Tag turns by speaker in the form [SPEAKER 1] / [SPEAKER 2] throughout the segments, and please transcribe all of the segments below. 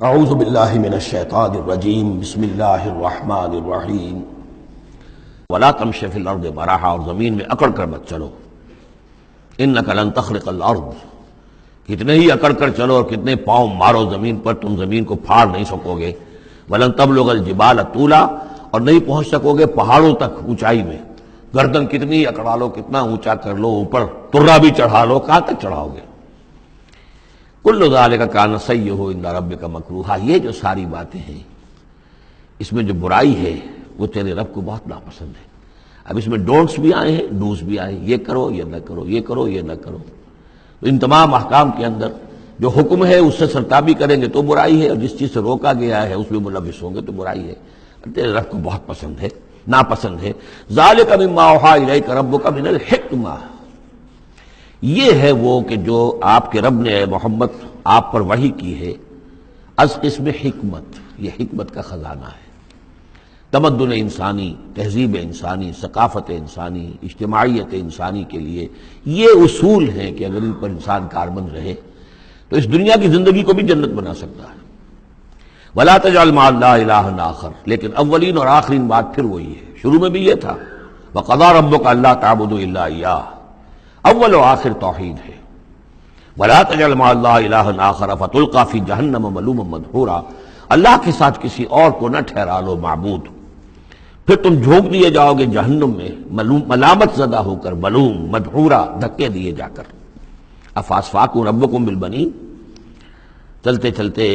[SPEAKER 1] اعوذ باللہ من الشیطان الرجیم بسم اللہ الرحمن الرحیم ولا تمش فی الارض مرحا، اور زمین میں اکڑ کر مت چلو، انک لن تخرق الارض، کتنے ہی اکڑ کر چلو اور کتنے پاؤں مارو زمین پر، تم زمین کو پھاڑ نہیں سکو گے۔ ولن تبلغ الجبال طولا، اور نہیں پہنچ سکو گے پہاڑوں تک اونچائی میں، گردن کتنی اکڑا لو، کتنا اونچا کر لو، اوپر ترا بھی چڑھا لو، کہاں تک چڑھاؤ گے؟ کل ذالک کان سیئہ عند ربک مکروہا، یہ جو ساری باتیں ہیں اس میں جو برائی ہے وہ تیرے رب کو بہت ناپسند ہے۔ اب اس میں ڈونٹس بھی آئے ہیں، ڈوز بھی آئے ہیں، یہ کرو یہ نہ کرو، یہ کرو یہ نہ کرو۔ تو ان تمام احکام کے اندر جو حکم ہے اس سے سرتابی کریں گے تو برائی ہے، اور جس چیز سے روکا گیا ہے اس میں ملوث ہوں گے تو برائی ہے، تیرے رب کو بہت پسند ہے، ناپسند ہے۔ ذالک مما اوحی الیک ربک من الحکمہ، یہ ہے وہ کہ جو آپ کے رب نے اے محمد آپ پر وحی کی ہے، از قسم حکمت، یہ حکمت کا خزانہ ہے۔ تمدن انسانی، تہذیب انسانی، ثقافت انسانی، اجتماعیت انسانی کے لیے یہ اصول ہیں کہ اگر ان پر انسان کاربند رہے تو اس دنیا کی زندگی کو بھی جنت بنا سکتا ہے۔ وَلَا تَجْعَلْ مَعَ اللَّهِ إِلَٰهًا آخر، لیکن اولین اور آخرین بات پھر وہی ہے، شروع میں بھی یہ تھا وَقَضَىٰ رَبُّكَ أَلَّا تَعْبُدُوا إِلَّا إِيَّاهُ، اول و آخر توحید ہے۔ وَلَا تَجْعَلْ مَعَ اللَّهِ إِلَٰهًا آخر فَتُلْقَىٰ فِي جَهَنَّمَ مَلُومًا مَدْحُورًا، اللہ کے ساتھ کسی اور کو نہ ٹھہرا لو معبود، پھر تم جھونک دیے جاؤ گے جہنم میں ملامت زدہ ہو کر، ملوم مدحورا، دھکے دیے جا کر۔ افاسفاکم ربکم بالبنین، چلتے چلتے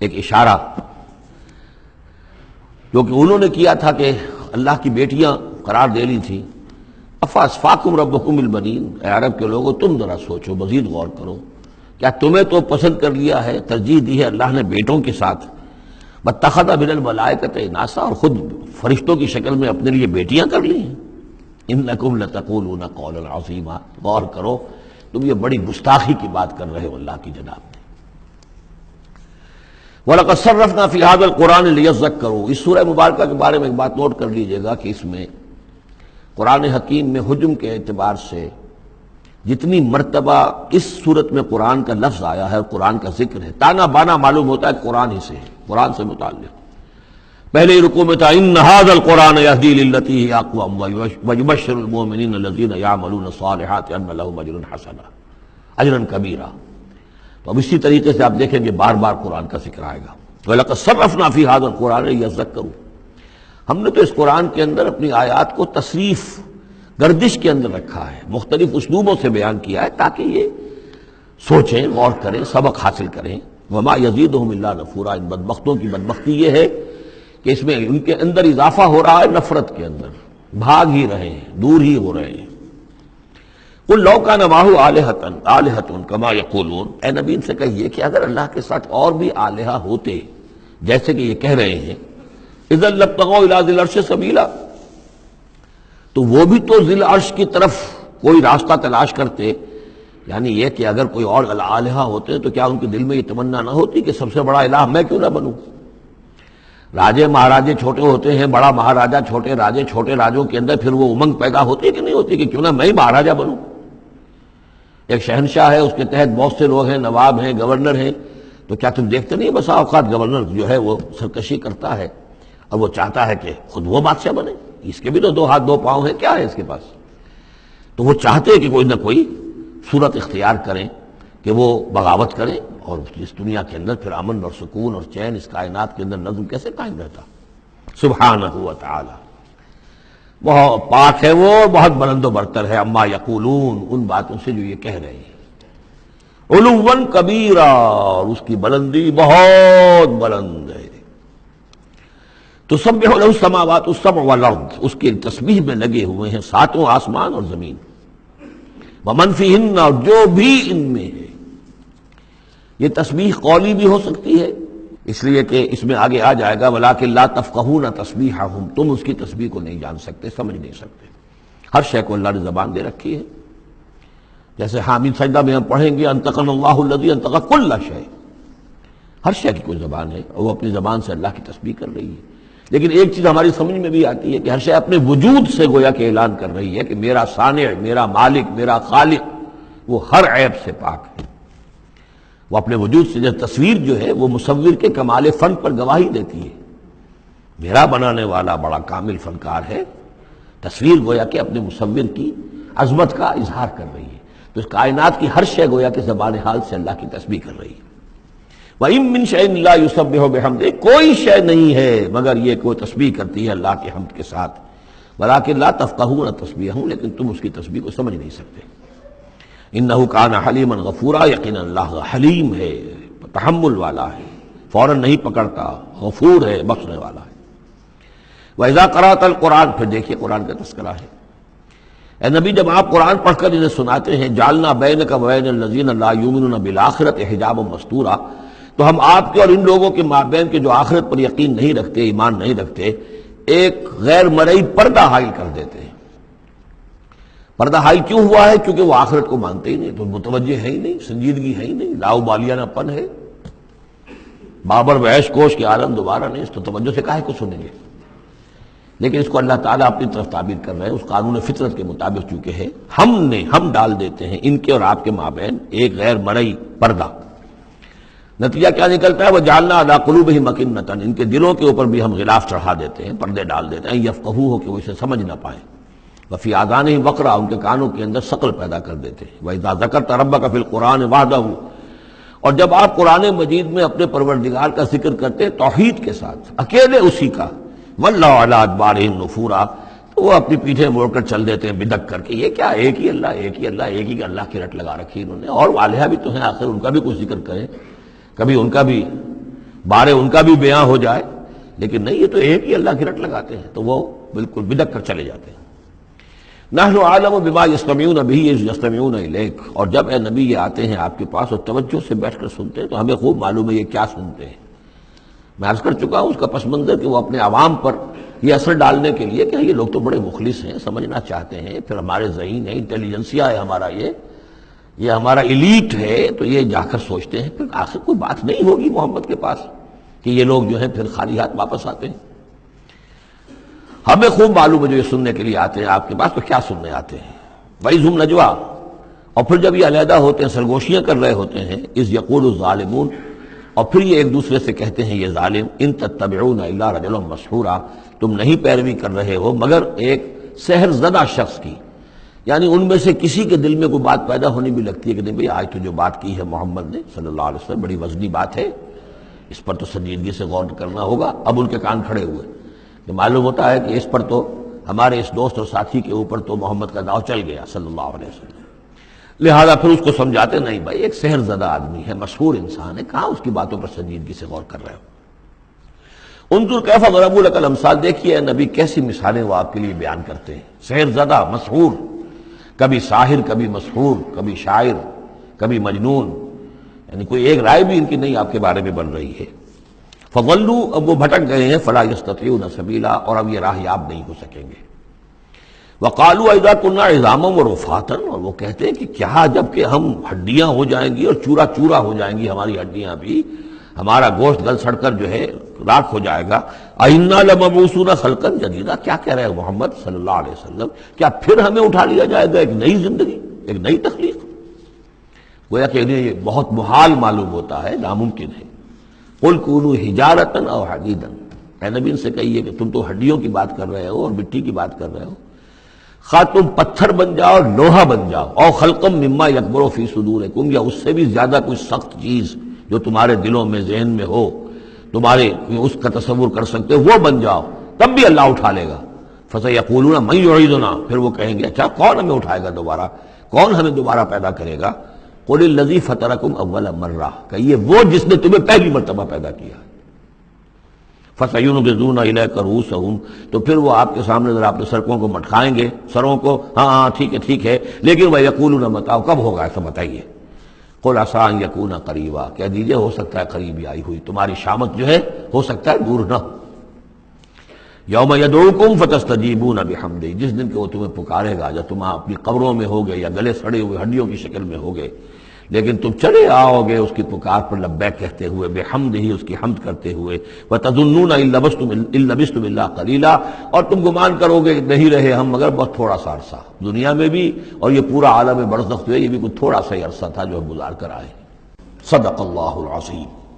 [SPEAKER 1] ایک اشارہ جو کہ انہوں نے کیا تھا کہ اللہ کی بیٹیاں قرار دے لی تھی۔ افاسفاکم ربکم بالبنین، اے عرب کے لوگوں تم ذرا سوچو، مزید غور کرو، کیا تمہیں تو پسند کر لیا ہے، ترجیح دی ہے اللہ نے بیٹوں کے ساتھ؟ واتخذ من الملائکۃ اناسا، اور خود فرشتوں کی شکل میں اپنے لیے بیٹیاں کر لی ہیں۔ انکم لتقولون قولا عظیما، غور کرو، تم یہ بڑی گستاخی کی بات کر رہے ہو اللہ کی جناب میں۔ وَلَقَدْ صَرَّفْنَا فِي هَذَا الْقُرْآنِ لِيَذَّكَّرُوا، اس سورہ مبارکہ کے بارے میں ایک بات نوٹ کر لیجئے گا کہ اس میں قرآن حکیم میں حجم کے اعتبار سے جتنی مرتبہ اس صورت میں قرآن کا لفظ آیا ہے اور قرآن کا ذکر ہے، تانا بانا معلوم ہوتا ہے قرآن ہی سے ہے، قرآن سے متعلق۔ پہلے ہی رکوع میں تھا ان ھذا القرآن یہدی للتی ہی اقوم ویبشر المؤمنین الذین یعملون الصالحات ان لهم اجرا حسنا، اجرا کبیرا۔ تو اب اسی طریقے سے آپ دیکھیں گے بار بار قرآن کا ذکر آئے گا۔ وَلَقَدْ صَرَّفْنَا فِي هَذَا الْقُرْآنِ لِيَذَّكَّرُوا، ہم نے تو اس قرآن کے اندر اپنی آیات کو تصریف، گردش کے اندر رکھا ہے، مختلف اسلوبوں سے بیان کیا ہے تاکہ یہ سوچیں، غور کریں، سبق حاصل کریں۔ وما یزیدہم الا نفورا، ان بدبختوں کی بدبختی یہ ہے کہ اس میں ان کے اندر اضافہ ہو رہا ہے نفرت کے اندر، بھاگ ہی رہے ہیں، دور ہی ہو رہے ہیں۔ قل لو کان معہ آلہۃ کما یقولون، اے نبی ان سے کہیے کہ اگر اللہ کے ساتھ اور بھی آلہہ ہوتے جیسے کہ یہ کہہ رہے ہیں، اذا لابتغوا الی ذی العرش سبیلا، تو وہ بھی تو ذی العرش کی طرف کوئی راستہ تلاش کرتے، یعنی یہ کہ اگر کوئی اور الہہ ہوتے تو کیا ان کے دل میں یہ تمنا نہ ہوتی کہ سب سے بڑا الہ میں کیوں نہ بنوں؟ راجے مہاراجے چھوٹے ہوتے ہیں، بڑا مہاراجہ چھوٹے راجے، چھوٹے راجوں کے اندر پھر وہ امنگ پیدا ہوتی ہے کہ نہیں ہوتی کہ کیوں نہ میں ہی مہاراجہ بنوں؟ ایک شہنشاہ ہے، اس کے تحت بہت سے لوگ ہیں، نواب ہیں، گورنر ہیں، تو کیا تم دیکھتے نہیں بسا اوقات گورنر جو ہے وہ سرکشی کرتا ہے اور وہ چاہتا ہے کہ خود وہ بادشاہ بنے، اس کے بھی تو 2 ہاتھ 2 پاؤں ہیں، کیا ہے اس کے پاس؟ تو وہ چاہتے ہیں کہ کوئی نہ کوئی صورت اختیار کریں کہ وہ بغاوت کریں، اور اس دنیا کے اندر پھر امن اور سکون اور چین، اس کائنات کے اندر نظم کیسے قائم رہتا؟ سبحانہ و تعالی، بہت پاک ہے وہ، بہت بلند و برتر ہے عما یقولون، ان باتوں سے جو یہ کہہ رہے ہیں، علوا کبیرا، اور اس کی بلندی بہت بلند ہے۔ تسبح له السماوات السبع والارض، اس کی تسبیح میں لگے ہوئے ہیں 7 آسمان اور زمین، ومن فیہن، اور جو بھی ان میں ہے۔ یہ تسبیح قولی بھی ہو سکتی ہے، اس لیے کہ اس میں آگے آ جائے گا ولیکن لا تفقہون تسبیحہم، تم اس کی تسبیح کو نہیں جان سکتے، سمجھ نہیں سکتے۔ ہر شے کو اللہ نے زبان دے رکھی ہے، جیسے حامد سجدہ میں ہم پڑھیں گے انطقنا اللہ الذی انطق کل شیء، ہر شے کی کوئی زبان ہے اور وہ اپنی زبان سے اللہ کی تسبیح کر رہی ہے۔ لیکن ایک چیز ہماری سمجھ میں بھی آتی ہے کہ ہر شے اپنے وجود سے گویا کہ اعلان کر رہی ہے کہ میرا صانع، میرا مالک، میرا خالق وہ ہر عیب سے پاک ہے۔ وہ اپنے وجود سے جو تصویر جو ہے وہ مصور کے کمال فن پر گواہی دیتی ہے. میرا بنانے والا بڑا کامل فنکار ہے. تصویر گویا کہ اپنے مصور کی عظمت کا اظہار کر رہی ہے. تو اس کائنات کی ہر شے گویا کہ زبان حال سے اللہ کی تسبیح کر رہی ہے. وَإِن مِّن شَيْءٍ لَّا يُسَبِّحُ بِحَمْدِهِ، کوئی شے نہیں ہے مگر یہ کوئی تسبیح کرتی ہے اللہ کی حمد کے ساتھ. وَلَٰكِن لَّا تَفْقَهُونَ تَسْبِيحَهُمْ، لیکن تم اس کی تسبیح کو سمجھ نہیں سکتے. انہ کان حلیما غفورا، یقینا اللہ حلیم ہے، تحمل والا ہے، فوراً نہیں پکڑتا، غفور ہے، بخشنے والا ہے. وَإِذَا قَرَأْتَ الْقُرْآنَ، پھر دیکھیے قرآن کا تذکرہ ہے. اے نبی جب آپ قرآن پڑھ کر انہیں سناتے ہیں جعلنا بینک وبین الذین لا یؤمنون بالآخرۃ حجابا مستورا، تو ہم آپ کے اور ان لوگوں کے مابین کے جو آخرت پر یقین نہیں رکھتے، ایمان نہیں رکھتے، ایک غیر مرئی پردہ حائل کر دیتے ہیں. پردہ حائل کیوں ہوا ہے؟ کیونکہ وہ آخرت کو مانتے ہی نہیں، تو متوجہ ہے ہی نہیں، سنجیدگی ہے ہی نہیں، لاؤبالیانہ پن ہے، بابر وحش کوش کے عالم دوبارہ نہیں، اس تو توجہ سے کاہے کو سنیں گے. لیکن اس کو اللہ تعالیٰ اپنی طرف تعبیر کر رہے ہیں اس قانون فطرت کے مطابق، چونکہ ہے ہم ڈال دیتے ہیں ان کے اور آپ کے مابین ایک غیر مرئی پردہ. نتیجہ کیا نکلتا ہے؟ وَجَعَلْنَا عَلَىٰ قُلُوبِهِمْ أَكِنَّةً، ان کے دلوں کے اوپر بھی ہم غلاف چڑھا دیتے ہیں، پردے ڈال دیتے ہیں، يَفْقَهُوهُ کہ وہ اسے سمجھ نہ پائیں. وفی آذانہم وقرا، ان کے کانوں کے اندر ثقل پیدا کر دیتے ہیں. وَإِذَا ذَكَرْتَ رَبَّكَ فِي الْقُرْآنِ وَحْدَهُ، اور جب آپ قرآن مجید میں اپنے پروردگار کا ذکر کرتے ہیں توحید کے ساتھ، اکیلے اسی کا، وَاللَّهُ عَلَىٰ أَدْبَارِهِمْ نُفُورًا، تو وہ اپنی پیٹھیں موڑ کر چل دیتے ہیں بدک کر کے. یہ کیا ایک ہی اللہ، ایک ہی اللہ، ایک ہی اللہ کی رٹ لگا رکھی انہوں نے، اور الہا بھی تو ہیں، آخر ان کا بھی کچھ ذکر کریں، کبھی ان کا بھی بارے ان کا بھی بیان ہو جائے. لیکن نہیں، یہ تو ایک ہی اللہ کی رٹ لگاتے ہیں، تو وہ بالکل بدک کر چلے جاتے ہیں. نحن عالم بما یستمعون به اذ یستمعون الیک، اور جب اے نبی یہ آتے ہیں آپ کے پاس اور توجہ سے بیٹھ کر سنتے ہیں تو ہمیں خوب معلوم ہے یہ کیا سنتے ہیں. میں عرض کر چکا ہوں اس کا پس منظر کہ وہ اپنے عوام پر یہ اثر ڈالنے کے لیے کہ یہ لوگ تو بڑے مخلص ہیں، سمجھنا چاہتے ہیں، پھر ہمارے ذہین ہے، انٹیلیجنسیا ہے ہمارا، یہ ہمارا ایلیٹ ہے، تو یہ جا کر سوچتے ہیں پھر آخر کوئی بات نہیں ہوگی محمد کے پاس کہ یہ لوگ جو ہیں پھر خالی ہاتھ واپس آتے ہیں. ہمیں خوب معلوم ہے جو یہ سننے کے لیے آتے ہیں آپ کے پاس تو کیا سننے آتے ہیں. وَإِذْ هُمْ نَجْوَىٰ، اور پھر جب یہ علیحدہ ہوتے ہیں، سرگوشیاں کر رہے ہوتے ہیں، اِذْ يَقُولُ الظَّالِمُونَ، اور پھر یہ ایک دوسرے سے کہتے ہیں یہ ظالم، إِن تَتَّبِعُونَ إِلَّا رَجُلًا مَسْحُورًا، تم نہیں پیروی کر رہے ہو مگر ایک سحر زدہ شخص کی. یعنی ان میں سے کسی کے دل میں کوئی بات پیدا ہونی بھی لگتی ہے کہ نہیں بھئی آج تو جو بات کی ہے محمد نے صلی اللہ علیہ وسلم بڑی وزنی بات ہے، اس پر تو سنجیدگی سے غور کرنا ہوگا. اب ان کے کان کھڑے ہوئے کہ معلوم ہوتا ہے کہ اس پر تو ہمارے اس دوست اور ساتھی کے اوپر تو محمد کا داؤ چل گیا صلی اللہ علیہ وسلم. لہذا پھر اس کو سمجھاتے نہیں بھائی ایک سحر زدہ آدمی ہے، مشہور انسان ہے، کہاں اس کی باتوں پر سنجیدگی سے غور کر رہے ہو. انظر کیف ضربوا لک الامثال، دیکھیے اے نبی کیسی مثالیں وہ آپ کے لیے بیان کرتے ہیں. سحر زدہ، مسحور، کبھی ساحر، کبھی مسحور، کبھی شاعر، کبھی مجنون، یعنی کوئی ایک رائے بھی ان کی نہیں آپ کے بارے میں بن رہی ہے. فضلوا، اب وہ بھٹک گئے ہیں، فلا یستطیعون سبیلا، اور اب یہ راہ یاب نہیں ہو سکیں گے. وقالوا اذا كنا عظاما ورفاتا، اور وہ کہتے ہیں کہ کیا جب کہ ہم ہڈیاں ہو جائیں گی اور چورا چورا ہو جائیں گی ہماری ہڈیاں بھی، ہمارا گوشت گل سڑ کر جو ہے راکھ ہو جائے گا، اِنَّا لَمَبْعُوثُونَ خَلْقًا جَدِيدًا، کیا کہہ رہے ہیں محمد صلی اللہ علیہ وسلم، کیا پھر ہمیں اٹھا لیا جائے گا ایک نئی زندگی، ایک نئی تخلیق؟ گویا کہ انہیں یہ بہت محال معلوم ہوتا ہے، ناممکن ہے. قُلْ كُونُوا حِجَارَةً أَوْ حَدِيدًا، اے نبی ان سے کہیے کہ تم تو ہڈیوں کی بات کر رہے ہو اور مٹی کی بات کر رہے ہو، خواہ تم پتھر بن جاؤ، لوہا بن جاؤ، اور خلقم مما یکبر فی صدورکم، یا اس سے بھی زیادہ کوئی سخت چیز جو تمہارے دلوں میں ذہن میں ہو، تمہارے اس کا تصور کر سکتے وہ بن جاؤ، تب بھی اللہ اٹھا لے گا. فسیقولون من یعیدنا، پھر وہ کہیں گے اچھا کون ہمیں اٹھائے گا دوبارہ، کون ہمیں دوبارہ پیدا کرے گا. قل الذی فطرکم اول مرہ، کہیے وہ جس نے تمہیں پہلی مرتبہ پیدا کیا. فَسَيُنْغِضُونَ إِلَيْكَ رُؤُوسَهُمْ، تو پھر وہ آپ کے سامنے ذرا اپنے سرکوں کو مٹکائیں گے، سروں کو، ہاں ٹھیک ہے، لیکن وَيَقُولُونَ مَتَىٰ، کب ہوگا ایسا بتائیے. قُلْ عَسَىٰ أَن يَكُونَ قَرِيبًا، کہہ دیجیے ہو سکتا ہے قریبی آئی ہوئی تمہاری شامت جو ہے ہو سکتا ہے دور نہ ہو. یوم یدعوکم فتستجیبون بحمدہ، جس دن کہ وہ تمہیں پکارے گا جب تم اپنی قبروں میں ہوگے یا گلے سڑے ہوئے ہڈیوں کی شکل میں ہوگے، لیکن تم چلے آؤ گے اس کی پکار پر لبیک کہتے ہوئے، بحمدہ ہی اس کی حمد کرتے ہوئے. وتظنون ان لبثتم الا قلیلا، اور تم گمان کرو گے کہ نہیں رہے ہم مگر بہت تھوڑا سا عرصہ دنیا میں بھی، اور یہ پورا عالم برزخ جو ہے یہ بھی کوئی تھوڑا سا ہی عرصہ تھا جو ہم گزار کر آئے. صدق اللہ العظیم۔